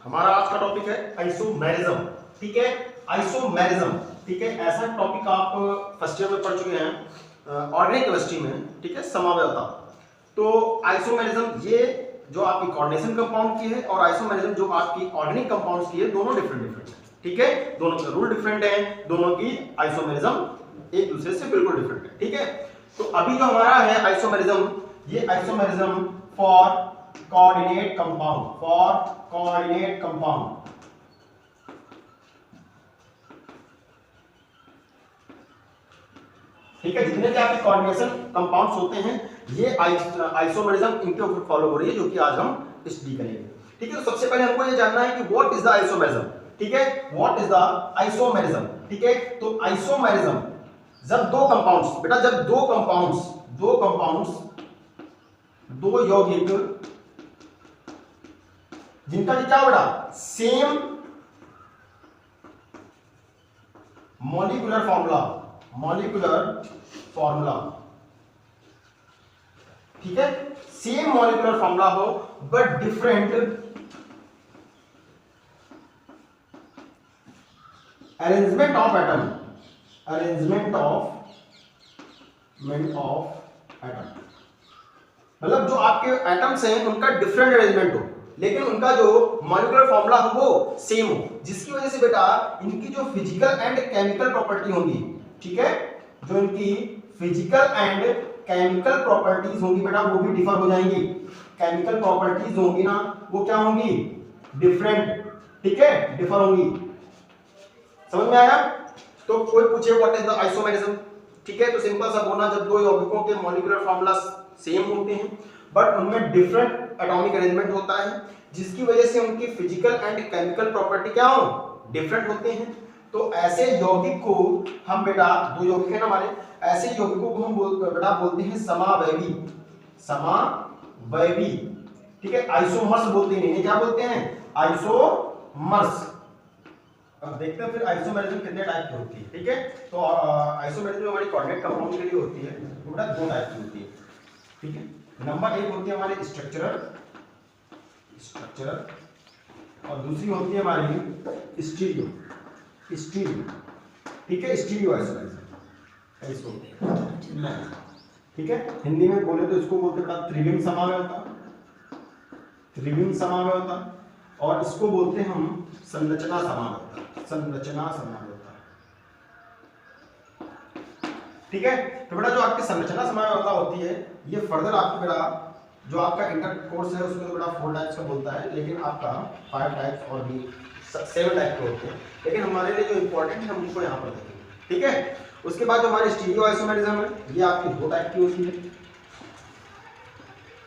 हमारा आज का टॉपिक है आइसोमेरिज्म। ठीक है, आइसोमेरिज्म। ठीक है, ऐसा टॉपिक आप फर्स्ट ईयर में पढ़ चुके हैं ऑर्गेनिक केमिस्ट्री में। ठीक है, समवायता। तो आइसोमेरिज्म ये जो आपकी कोऑर्डिनेशन कंपाउंड की है और आइसोमेरिज्म जो आपकी ऑर्गेनिक कंपाउंड्स की है, दोनों डिफरेंट डिफरेंट है। ठीक है, दोनों के रूल डिफरेंट है, दोनों की आइसोमेरिज्म एक दूसरे से बिल्कुल डिफरेंट है। ठीक है, तो अभी जो हमारा है आइसोमेरिज्म, ये आइसोमेरिज्म फॉर कोऑर्डिनेट कंपाउंड। ठीक है, जितने भी आपके कोऑर्डिनेशन कंपाउंड्स होते हैं ये आइसोमेरिज्म इनके ऊपर फॉलो हो रही है, जो कि आज हम स्टडी करेंगे। ठीक है, तो सबसे पहले हमको ये जानना है कि व्हाट इज द आइसोमेरिज्म। ठीक है, व्हाट इज द आइसोमेरिज्म। ठीक है, तो आइसोमेरिज्म जब दो कंपाउंड्स, बेटा जब दो कंपाउंड्स दो यौगिक जिनका क्या बेटा सेम मॉलिक्यूलर फॉर्मूला। ठीक है, सेम मॉलिक्यूलर फॉर्मूला हो but different arrangement of atom. मतलब जो आपके एटम्स हैं उनका डिफरेंट अरेंजमेंट हो, लेकिन उनका जो मॉलिक्यूलर फॉर्मूला हो वो सेम हो, जिसकी वजह से बेटा इनकी जो फिजिकल एंड केमिकल प्रॉपर्टी होंगी, ठीक है, जो इनकी फिजिकल एंड केमिकल प्रॉपर्टीज होंगी बेटा वो भी डिफर हो जाएंगी। केमिकल प्रॉपर्टीज होंगी ना, वो क्या होंगी, डिफरेंट। ठीक है, डिफर होंगी। समझ में आया? तो कोई पूछे व्हाट इज द आइसोमेरिज्म, ठीक है, तो सिंपल सा बोलना, जब दो यौगिकों के मॉलिक्यूलर फॉर्मूला सेम होते हैं बट उनमें डिफरेंट एटॉमिक अरेंजमेंट होता है, जिसकी वजह से उनकी फिजिकल एंड केमिकल प्रॉपर्टी क्या हो, डिफरेंट होते हैं। तो ऐसे यौगिक को हम बेटा, दो यौगिक है ना हमारे, ऐसे यौगिकों को हम बेटा बोलते हैं समावयवी। ठीक है, आइसोमर्स बोलते हैं, इन्हें क्या बोलते हैं, आइसोमर्स। अब देखते हैं फिर आइसोमेरिज्म कितने टाइप की होती है। ठीक है, तो आइसोमेरिज्म हमारी कोऑर्डिनेट कंपाउंड के लिए होती है, वो बेटा दो टाइप की होती है। ठीक है, नंबर एक होती है हमारी स्ट्रक्चरल और दूसरी होती है हमारी स्टीरियो। ठीक है, स्टीरियो आइसोमेरिज्म। ठीक है, हिंदी में बोले तो इसको बोलते बेटा त्रिविम समावयवता, और इसको बोलते हैं हम संरचना समावयवता। ठीक है, तो बेटा जो आपकी संरचना समावयवता होती है, ये फर्दर आपको बेटा जो आपका इंटर कोर्स है उसमें तो बेटा 4 टाइप्स का बोलता है, लेकिन आपका 5 टाइप्स और भी 7 टाइप के होते हैं, लेकिन हमारे लिए जो इंपॉर्टेंट है हम उनको यहाँ पर देखेंगे। ठीक है, उसके बाद जो हमारी स्टीरियो आइसोमेरिज्म है, ये आपकी 2 टाइप की होती है।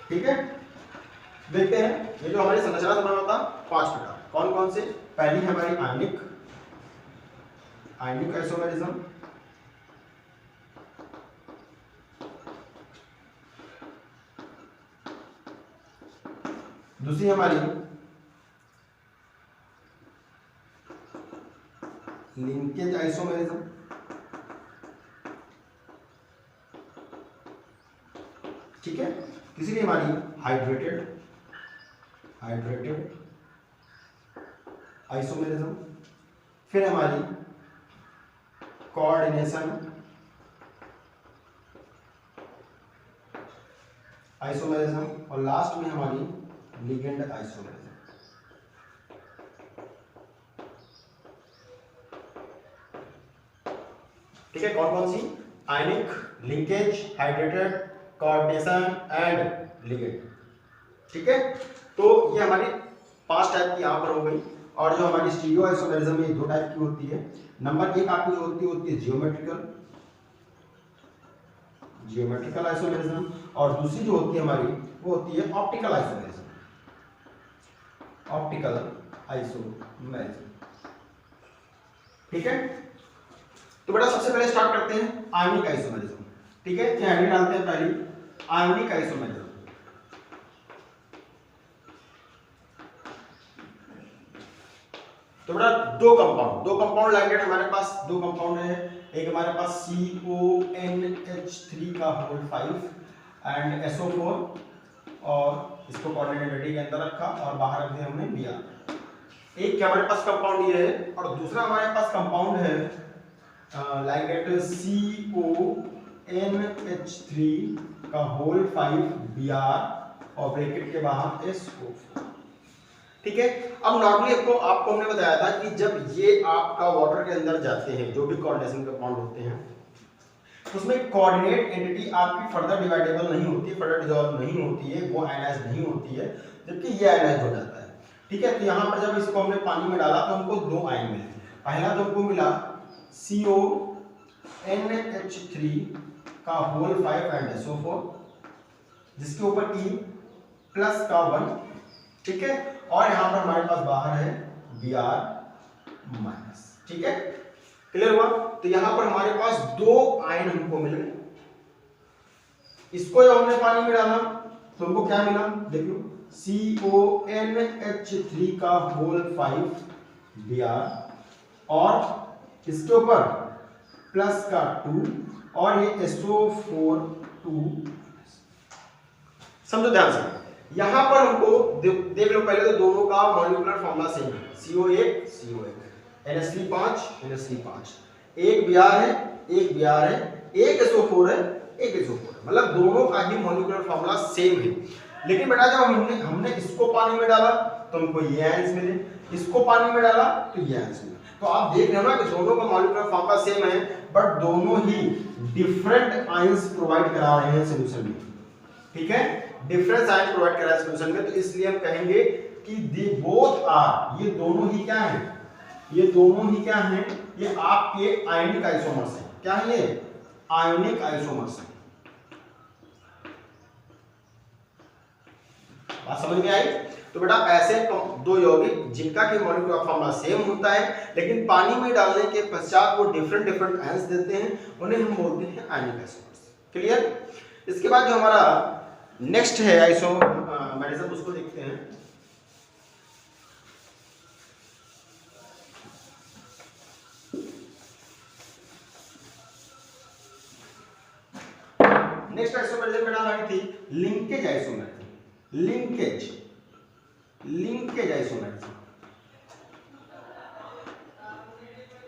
ठीक है, देखते हैं ये जो हमारी संरचना समावयवता 5 प्रकार, कौन कौन से। पहली है हमारी आयनिक आइसोमेरिज्म, दूसरी हमारी लिंकेज आइसोमेरिज्म, ठीक है, तीसरी हमारी हाइड्रेटेड आइसोमेरिज्म, फिर हमारी कोऑर्डिनेशन आइसोमेरिज्म, और लास्ट में हमारी लिगेंड आइसोमेरिज्म। ठीक है, कौन कौन सी, ionic, linkage, hydrated, coordination and ligand. ठीक है, तो ये हमारी 5 टाइप की यहाँ पर हो गई, और जो हमारी स्टीरियो आइसोमेरिज्म में 2 टाइप की होती है। नंबर 1 आपकी जो होती है जियोमेट्रिकल आइसोमेरिज्म, और दूसरी जो होती है हमारी वो होती है ऑप्टिकल आइसोमेरिज्म। ठीक है, तो बेटा सबसे पहले स्टार्ट करते हैं आयनिक आइसोमेरिज्म। ठीक है, क्या हेडिंग डालते हैं पहली, आयनिक आइसोमेरिज्म। तो बेटा दो कंपाउंड लाइनेड हमारे पास 2 कंपाउंड है, एक हमारे पास CONH3 का होल 5 एंड SO4, और इसको कोऑर्डिनेट के अंदर रखा और बाहर रख दिया हमने Br। एक क्या हमारे पास कंपाउंड ये है और दूसरा हमारे पास कंपाउंड है लाइक दैट CONH3 का होल 5 Br और ब्रैकेट के बाहर SO4। ठीक है। अब नॉर्मली आपको हमने बताया था कि जब ये आपका वाटर के अंदर जाते हैं, जो भी कोऑर्डिनेशन कंपाउंड होते हैं, उसमें कोऑर्डिनेट एंटिटी आपकी फर्दर डिवाइडेबल नहीं होती, फर्दर डिसॉल्व नहीं होती है, वो आयनाइज नहीं होती है, जबकि ये आयनाइज हो जाता है। ठीक है। तो यहाँ पर जब इसको हमने पानी में डाला तो हमको दो आयन मिले। पहला तो हमको मिला CONH3 का होल 5 एंड SO4, जिसके ऊपर की प्लस का 1। ठीक है। और यहाँ पर हमारे पास बाहर है Br माइनस। ठीक है, क्लियर हुआ। तो यहाँ पर हमारे पास दो आयन हमको मिले। इसको जब हमने पानी में डाला तो हमको क्या मिला, देख लो, CONH3 का होल 5 Br और इसके ऊपर प्लस का 2 और ये SO4 2। समझो ध्यान से, यहां पर हमको देख लो, पहले तो दोनों का मॉलिक्यूलर फॉर्मूला सेम है, CO1 CO1, NH3 5 NH3 5, एक Br है, एक Br है, एक SO4 है, एक SO4 है, मतलब दोनों का ही मॉलिक्यूलर फॉर्मूला सेम है। लेकिन बेटा जब हमने इसको पानी में डाला तो हमको ये आयंस मिले, इसको पानी में डाला तो ये आयंस मिले। तो आप देख रहे हो ना कि दोनों का मॉलिक्यूलर फॉर्मूला सेम है, बट दोनों ही डिफरेंट आयंस प्रोवाइड करा रहे हैं सॉल्यूशन में। ठीक है, डिफरेंस आयन प्रोवाइड करा रहे हैं सॉल्यूशन में, तो इसलिए हम कहेंगे कि दे बोथ आर, ये दोनों ही क्या हैं, ये दोनों ही क्या हैं, ये आपके आयनिक आइसोमर्स हैं। क्या है ये? आयनिक आइसोमर्स हैं। बात समझ में आई? तो बेटा ऐसे दो यौगिक जिनका कि मॉलिक्यूलर फॉर्मूला सेम होता है, लेकिन पानी में डालने के पश्चात वो डिफरेंट आयंस देते हैं, उन्हें हम बोलते हैं आयनिक आइसोमर्स। क्लियर? इसके बाद जो हमारा नेक्स्ट है आइसोमेरिज्म, उसको देखते हैं। नेक्स्ट आइसोमेरिज्म बेटा हमारी थी लिंकेज आइसोमेरिज्म। Linkage isomerism.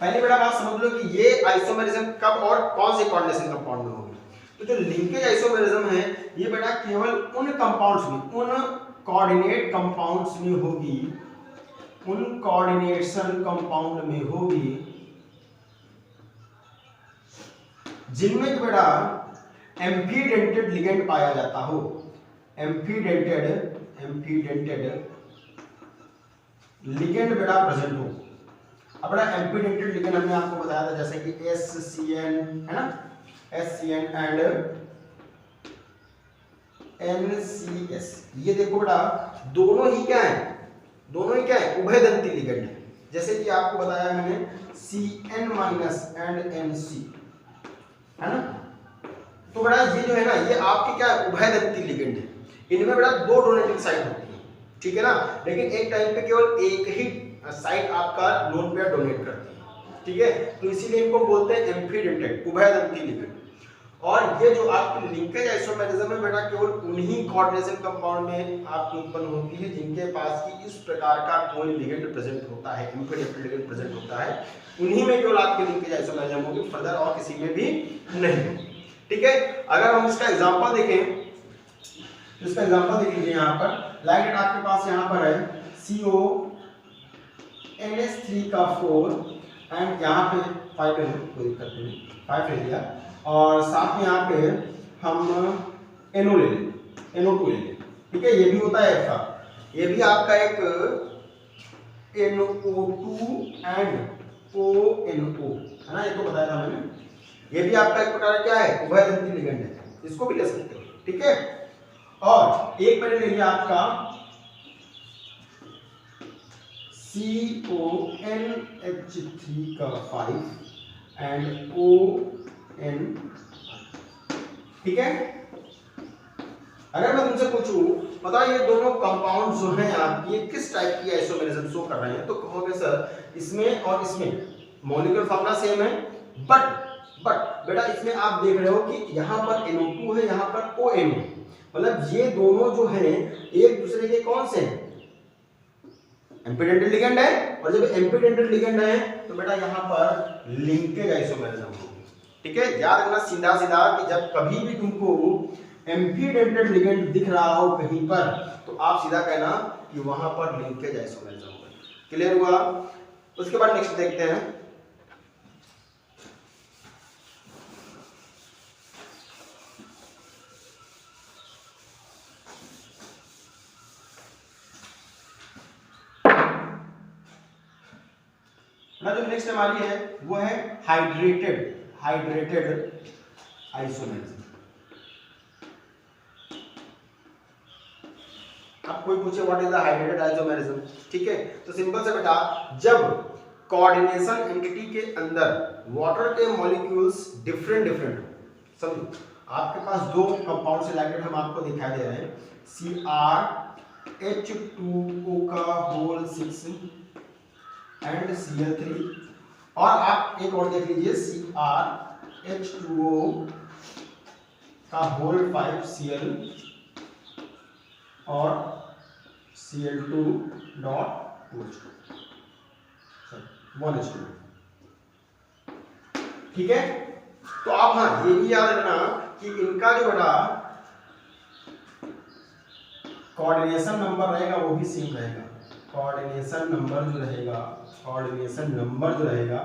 पहली बेटा बात समझ लो कि ये आइसोमेरिज्म कब और कौन से कोऑर्डिनेशन कंपाउंड में होगी। तो जो लिंकेज आइसोमेरिज्म है ये बेटा केवल उन कंपाउंड्स में, उन कोऑर्डिनेट कंपाउंड्स में होगी, उन कोऑर्डिनेशन कंपाउंड में होगी जिनमें बेटा एम्फीडेंटेड लिगेंड पाया जाता हो। एम्फीडेंटेड लिगेंड बेटा प्रेजेंट हो। अब बेटा एम्फीडेंटेड लिगेंड हमने आपको बताया था, जैसे कि SCN है ना, SCN एंड NCS। ये देखो बेटा दोनों ही क्या है, उभयदंती लिगेंड है। जैसे कि आपको बताया मैंने CN- एंड NC है ना। तो बेटा ये जो है ना, ये आपकी क्या है, उभयदंती लिगेंड है। इनमें बेटा दो डोनेटिंग साइट होती है, ठीक है ना, लेकिन एक टाइम पे केवल एक ही साइट आपका लोन पेयर डोनेट करती है। ठीक है, तो इसीलिए इनको बोलते हैं एम्फीडेंटेड, उभयदंती लिगेंड। और ये जो आपकी लिंकेज आइसोमेरिज्म है बेटा केवल उन्हीं कोऑर्डिनेशन कंपाउंड में आपकी उत्पन्न होती है जिनके पास की इस प्रकार का कोई लिगेंड प्रेजेंट होता है, एम्फीडेंटेड लिगेंड प्रेजेंट होता है, उन्हीं में केवल आपकी लिंकेज आइसोमेरिज्म होगी, फर्दर और किसी में भी नहीं होगी। ठीक है, अगर हम इसका एग्जांपल देखें, इसका एग्जांपल देख लीजिए। यहाँ पर लाइक आपके पास यहाँ पर है CONH3 का 4 एंड यहाँ पे 5 है, कोई दिक्कत नहीं, 5 ले लिया, और साथ में यहाँ पे हम NO ले लें, NO2 ले लें। ठीक है, ये भी होता है ऐसा, ये भी आपका एक NO2 एंड ONO है ना, ये तो बताया था मैंने। ये भी आपका एक प्रकार क्या है, उभयदंती लिगेंड है, इसको भी ले सकते हो। ठीक है, और एक मैंने ले लिया आपका CONH3 का 5 एंड ON। ठीक है, अगर मैं तुमसे पूछूं बताओ ये दोनों कंपाउंड जो हैं आपकी, ये किस टाइप की आइसोमेरिज्म शो कर रहे हैं, तो कहोगे सर इसमें और इसमें मॉलिक्यूलर फॉर्मूला सेम है, बट बेटा इसमें आप देख रहे हो कि यहाँ पर NO2 है, यहाँ पर ONO है, मतलब ये दोनों जो हैं एक दूसरे के कौन से हैं, एम्पीडेंटेड लिगेंड है, और जब एम्पीडेंटेड लिगेंड है तो बेटा यहाँ पर लिंकेज आइसोमेरिज्म होगी। ठीक है, याद रखना सीधा सीधा कि जब कभी भी तुमको एम्पीडेंटेड लिगेंड दिख रहा हो कहीं पर तो आप सीधा कहना कि वहां पर लिंकेज आइसोमेरिज्म होगा। क्लियर हुआ? उसके बाद नेक्स्ट देखते हैं, ना जो नेक्स्ट हमारी है वो है हाइड्रेटेड आइसोमेरिज्म। अब कोई पूछे what is the hydrated isomerism, ठीक है, तो सिंपल से बेटा जब कोऑर्डिनेशन एंटिटी के अंदर वाटर के मॉलिक्यूल्स डिफरेंट डिफरेंट, समझो आपके पास दो कंपाउंड से रिलेटेड हम आपको दिखाई दे रहे हैं, CrH2O का होल 6 एंड Cl3, और आप एक और देख लीजिए CrH2O का होल 5 Cl और Cl2 डॉट OH2। ठीक है, तो आप हाँ ये भी याद रखना कि इनका जो बड़ा कोऑर्डिनेशन नंबर रहेगा वो भी सेम रहेगा। कोऑर्डिनेशन नंबर जो रहेगा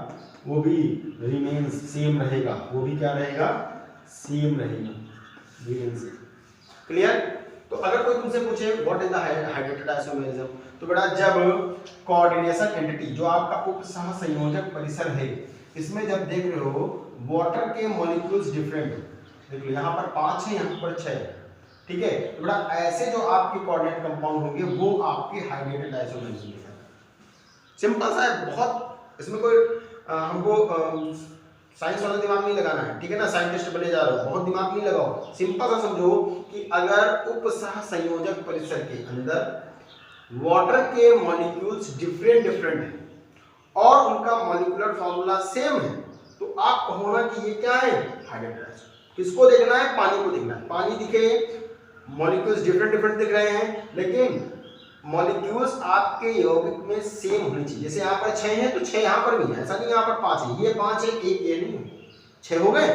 वो भी रिमेन्स सेम रहेगा, वो भी क्या रहेगा, सेम रहेगा, रिमेन सेम। क्लियर? तो अगर कोई तुमसे पूछे what is the hydrated isomerism, तो बेटा जब कोऑर्डिनेशन एंटिटी जो आपका उपसह संयोजक परिसर है इसमें जब देख रहे हो वाटर के मॉलिक्यूल्स डिफरेंट, देख लो यहाँ पर 5 है, यहाँ पर 6 है, ठीक है, तो बेटा ऐसे जो आपके कोऑर्डिनेट कंपाउंड होंगे वो आपके हाइड्रेटेड आइसोमेरिज्म है। सिंपल सा है बहुत, इसमें कोई हमको साइंस वाला दिमाग नहीं लगाना है, ठीक है ना, साइंटिस्ट बने जा रहे हो बहुत दिमाग नहीं लगाओ, सिंपल सा समझो कि अगर उपसह संयोजक परिसर के अंदर वाटर के मॉलिक्यूल्स डिफरेंट डिफरेंट हैं और उनका मॉलिक्यूलर फॉर्मूला सेम है तो आप कहो ना कि ये क्या है, हाइड्रेटेड आइसोमेरिज्म। किसको देखना है, पानी को देखना है। पानी दिखे मॉलिक्यूल्स डिफरेंट डिफरेंट दिख रहे हैं लेकिन मॉलिक्यूल्स आपके यौगिक में सेम होनी चाहिए। जैसे यहाँ पर 6 है तो 6 यहाँ पर भी है, ऐसा नहीं यहाँ पर 5 है, ये 5 है, एक ये नहीं है, 6 हो गए।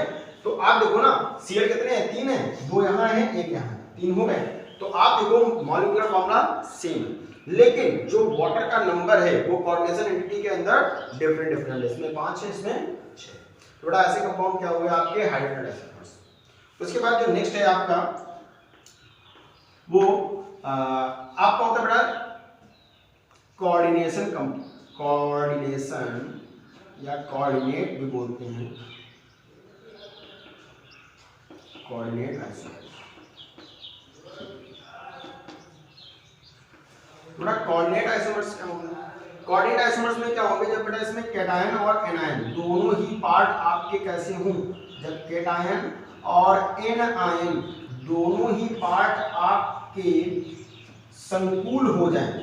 तो आप देखो ना Cl कितने हैं, 3 है, 2 यहाँ है, 1 यहाँ है, 3 हो गए। तो आप देखो मॉलिक्यूलर फॉर्मूला सेम है लेकिन जो वाटर का नंबर है वो कोऑर्डिनेशन एंटिटी के अंदर डिफरेंट डिफरेंट है, इसमें 5 है, इसमें 6। तो बड़ा ऐसे कंपाउंड क्या हुए आपके हाइड्रेटेड आइसोमर्स। उसके बाद जो नेक्स्ट है आपका वो आपका होता है बेटा कोऑर्डिनेशन या कोऑर्डिनेट भी बोलते हैं, कोऑर्डिनेट आइसोमर्स। बेटा कोऑर्डिनेट आइसोमर्स क्या होंगे, कोऑर्डिनेट आइसोमर्स में क्या होंगे, जब बेटा इसमें कैटायन और एनायन दोनों ही पार्ट आपके कैसे हों, जब कैटायन और एनायन दोनों ही पार्ट आपके संकुल हो जाए,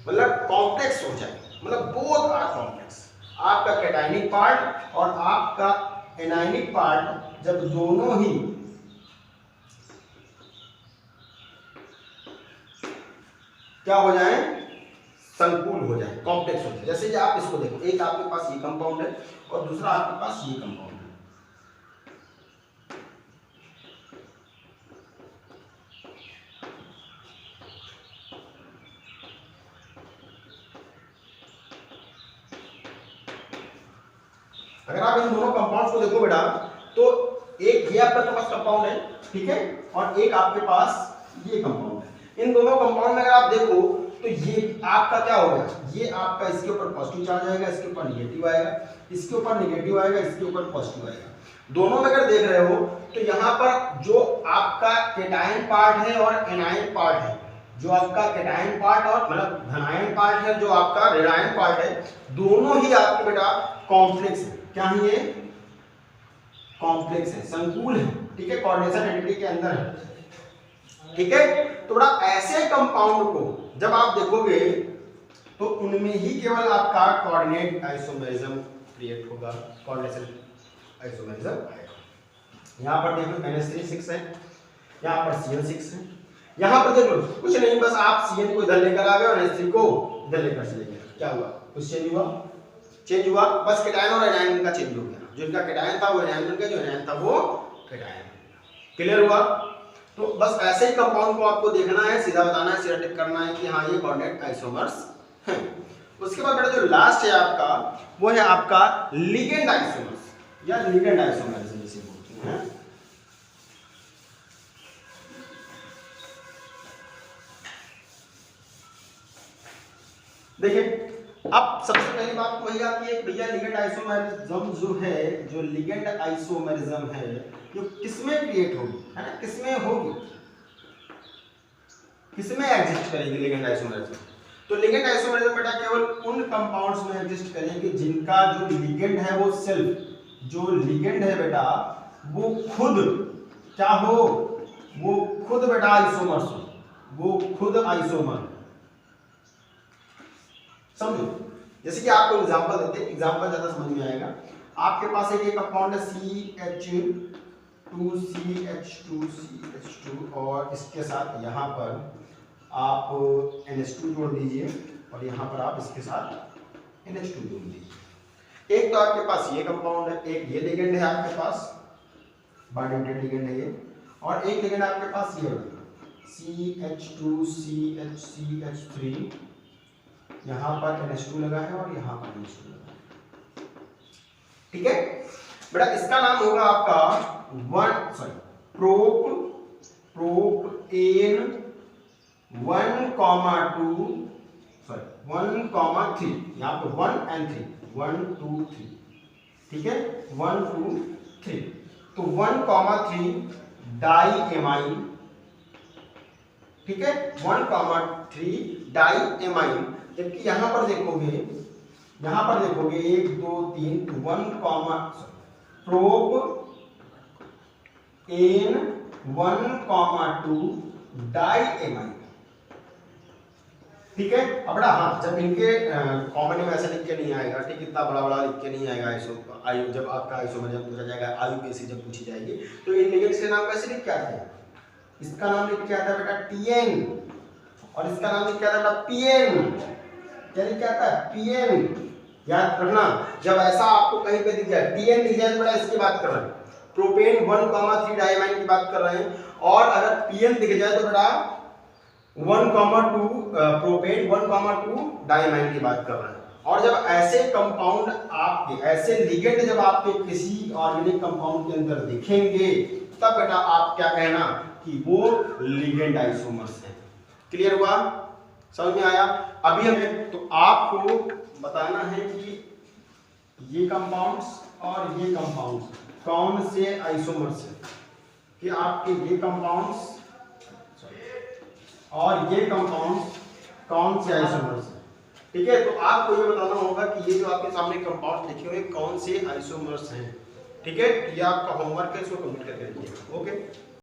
मतलब कॉम्प्लेक्स हो जाए, मतलब बोथ आर कॉम्प्लेक्स, आपका कैटायनिक पार्ट और आपका एनायनिक पार्ट जब दोनों ही क्या हो जाए, संकुल हो जाए, कॉम्प्लेक्स हो जाए। जैसे आप इसको देखो, एक आपके पास ये कंपाउंड है और दूसरा आपके पास ये कंपाउंड है, अगर आप इन दोनों कंपाउंड्स को देखो बेटा तो एक ये आपके पास कंपाउंड है, ठीक है, और एक आपके पास ये कंपाउंड है। इन दोनों कंपाउंड में अगर आप देखो तो ये आपका क्या होगा, ये आपका इसके ऊपर पॉजिटिव चार्ज आएगा, इसके ऊपर नेगेटिव आएगा, इसके ऊपर नेगेटिव आएगा, इसके ऊपर पॉजिटिव आएगा। दोनों में अगर देख रहे हो तो यहाँ पर जो आपका कैटायन पार्ट है और एनायन पार्ट है, जो आपका कैटायन पार्ट और मतलब धनायन पार्ट है, जो आपका ऋणायन पार्ट है, दोनों ही आपके बेटा कॉम्प्लेक्स है। क्या है ये, कॉम्प्लेक्स है, संकुल है, ठीक है, कोऑर्डिनेशन एंटिटी के अंदर है, ठीक है। तो बड़ा ऐसे कंपाउंड को जब आप देखोगे तो उनमें ही केवल आपका कोऑर्डिनेट आइसोमेरिज्म क्रिएट होगा, कोऑर्डिनेशन आइसोमेरिज्म आएगा। यहाँ पर देखो NH3 6 है, यहाँ पर Cl6 है, यहाँ पर देखो कुछ नहीं, बस आप Cl को इधर लेकर आ गए और NH3 को इधर लेकर चले गए, क्या हुआ, कुछ चेंज हुआ, चेंज हुआ, बस कैटायन और एनायन इनका चेंज हो गया, जो इनका कैटायन था वो एनायन बन गया, जो एनायन था वो कैटायन। क्लियर हुआ। तो बस ऐसे ही कंपाउंड को आपको देखना है, सीधा बताना है, सीधा टिक करना है कि हाँ ये कोऑर्डिनेट आइसोमर्स हैं। उसके बाद बेटा जो लास्ट है आपका वो है आपका लिगेंड आइसोमर्स या लिगेंड आइसोमर्स जिसे बोलते हैं। देखिए अब सबसे पहली बात तो वही आती है भैया लिगेंड आइसोमेरिज्म जो है, जो लिगेंड आइसोमेरिज्म है जो किसमें क्रिएट होगी, है ना, किसमें होगी, किसमें एग्जिस्ट करेगी लिगेंड आइसोमेरिज्म। तो लिगेंड आइसोमेरिज्म बेटा केवल उन कंपाउंड्स में एग्जिस्ट करेगी जिनका जो लिगेंड है वो सेल्फ, जो लिगेंड है बेटा वो खुद क्या हो, वो खुद बेटा आइसोमर्स हो, वो खुद आइसोमर। समझो, जैसे कि आपको एग्जांपल देते हैं, एग्जांपल ज्यादा समझ में आएगा। आपके पास एक कंपाउंड है CH2CH2CH2 और इसके साथ यहाँ पर आप NH2 जोड़ दीजिए और यहाँ पर आप इसके साथ NH2 जोड़ दीजिए। एक तो आपके पास ये कंपाउंड है, एक ये लिगेंड है आपके पास, बाइडेंटेड लिगेंड है ये, और एक लिगेंड आपके पास ये CH2CH3, यहाँ पर NH2 लगा है और यहाँ पर NH2 लगा है। ठीक है बेटा, इसका नाम होगा आपका प्रोपेन 1,2 यहाँ पे 1 and 3 1 2 3, ठीक है 1 2 3, तो 1,3 डाई एमाइन, ठीक है 1,3 डाई एमाइन। जबकि यहाँ पर देखोगे 1 2 3 प्रोप एन 1,2 डाई एमाइन, ठीक है। अब बड़ा हाँ, जब इनके कॉमन में ऐसा लिख के नहीं आएगा, ठीक, इतना बड़ा बड़ा लिख के नहीं आएगा आइसो, जब आपका आइसोमेरिज्म पूछा जाएगा, आईयूपीएसी जब पूछी जाएगी तो इन लिगेंड्स के नाम कैसे लिख के आते हैं, इसका नाम लिख के आता है बेटा TN और इसका नाम लिख के आता है बेटा PN, क्या लिख के आता है PN। याद रखना, जब ऐसा आपको कहीं पे दिख जाए TN दिख जाए तो बेटा इसकी बात कर रहे हैं, प्रोपेन 1,3 डाइमाइन की बात कर रहे हैं, और अगर PN दिख जाए तो बेटा 1,2 प्रोपेन 1,2 डाइमाइन की बात कर रहे हैं। और जब ऐसे कंपाउंड आपके, ऐसे लिगेंड जब आपके किसी ऑर्गेनिक कंपाउंड के अंदर दिखेंगे तब बेटा आप क्या कहना कि वो लिगेंड आइसोमर्स है। क्लियर हुआ, समझ में आया। अभी हमें तो आपको बताना है कि ये कंपाउंड्स और ये कंपाउंड्स कौन से आइसोमर्स हैं, कि आपके ये कंपाउंड्स और ये कंपाउंड्स कौन से आइसोमर्स हैं, ठीक है। तो आपको ये बताना होगा कि ये जो आपके सामने कंपाउंड लिखे हुए कौन से आइसोमर्स हैं, ठीक है। ये आपका होमवर्क है, इसको कंप्लीट करके देखिए। ओके।